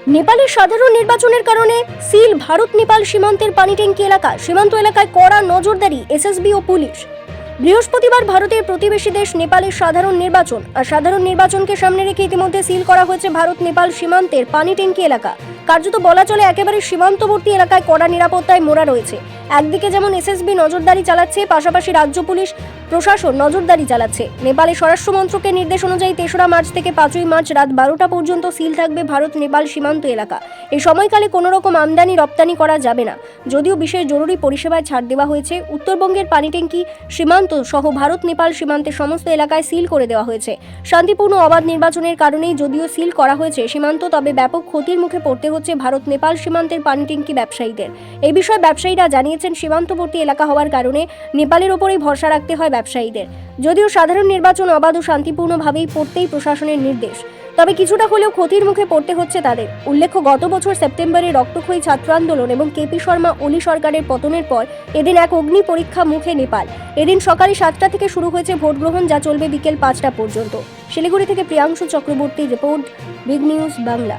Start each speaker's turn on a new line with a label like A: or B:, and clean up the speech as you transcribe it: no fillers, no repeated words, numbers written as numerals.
A: নেপালের সাধারণ নির্বাচনের কারণে সিল ভারত নেপাল সীমান্তের পানিট্যাঙ্কি এলাকা। সীমান্ত এলাকায় কড়া নজরদারি এসএসবি ও পুলিশ। বৃহস্পতিবার ভারতের প্রতিবেশী দেশ নেপালের সাধারণ নির্বাচন, আর সাধারণ নির্বাচনকে সামনে রেখে ইতিমধ্যে সিল করা হয়েছে ভারত নেপাল সীমান্তের পানিট্যাঙ্কি এলাকা। কার্যত বলা চলে একেবারে সীমান্তবর্তী এলাকায় কড়া নিরাপত্তায় মোড়া রয়েছে। একদিকে যেমন এসএসবি নজরদারি চালাচ্ছে, পাশাপাশি রাজ্য পুলিশ প্রশাসন নজরদারি চালাচ্ছে। নেপালের স্বরাষ্ট্র মন্ত্রকের নির্দেশ অনুযায়ী ৩রা মার্চ থেকে ৫ই মার্চ রাত ১২টা পর্যন্ত সিল থাকবে ভারত নেপাল সীমান্ত এলাকা। এই সময়কালে কোনো রকম আমদানি রপ্তানি করা যাবে না। যদিও বিশেষ জরুরি পরিষেবায় ছাড় দেওয়া হয়েছে। উত্তরবঙ্গের পানিট্যাঙ্কি সীমান্ত সহ ভারত নেপাল সীমান্তের সমস্ত এলাকায় সিল করে দেওয়া হয়েছে। শান্তিপূর্ণ অবাধ নির্বাচনের কারণেই যদিও সিল করা হয়েছে সীমান্ত, তবে ব্যাপক ক্ষতির মুখে পড়তে হচ্ছে ভারত নেপাল সীমান্তের পানিট্যাঙ্কি ব্যবসায়ীদের। এই বিষয়ে ব্যবসায়ীরা জানিয়েছেন, সীমান্তবর্তী এলাকা হওয়ার কারণে নেপালের ওপরেই ভরসা রাখতে হয় ব্যবসায়ীদের। যদিও সাধারণ নির্বাচন অবাধ ও শান্তিপূর্ণভাবেই করতেই প্রশাসনের নির্দেশ, তবে কিছুটা হলেও ক্ষতির মুখে পড়তে হচ্ছে তাদের। উল্লেখ্য, গত বছর সেপ্টেম্বরে রক্তক্ষয়ী ছাত্র আন্দোলন এবং কেপি শর্মা ওলি সরকারের পতনের পর এদিন এক অগ্নি পরীক্ষা মুখে নেপাল। এদিন সকালে 7টা থেকে শুরু হয়েছে ভোট গ্রহণ, যা চলবে বিকেল 5টা পর্যন্ত। শিলিগুড়ি থেকে Priyanshu Chakraborty report, big news Bangla.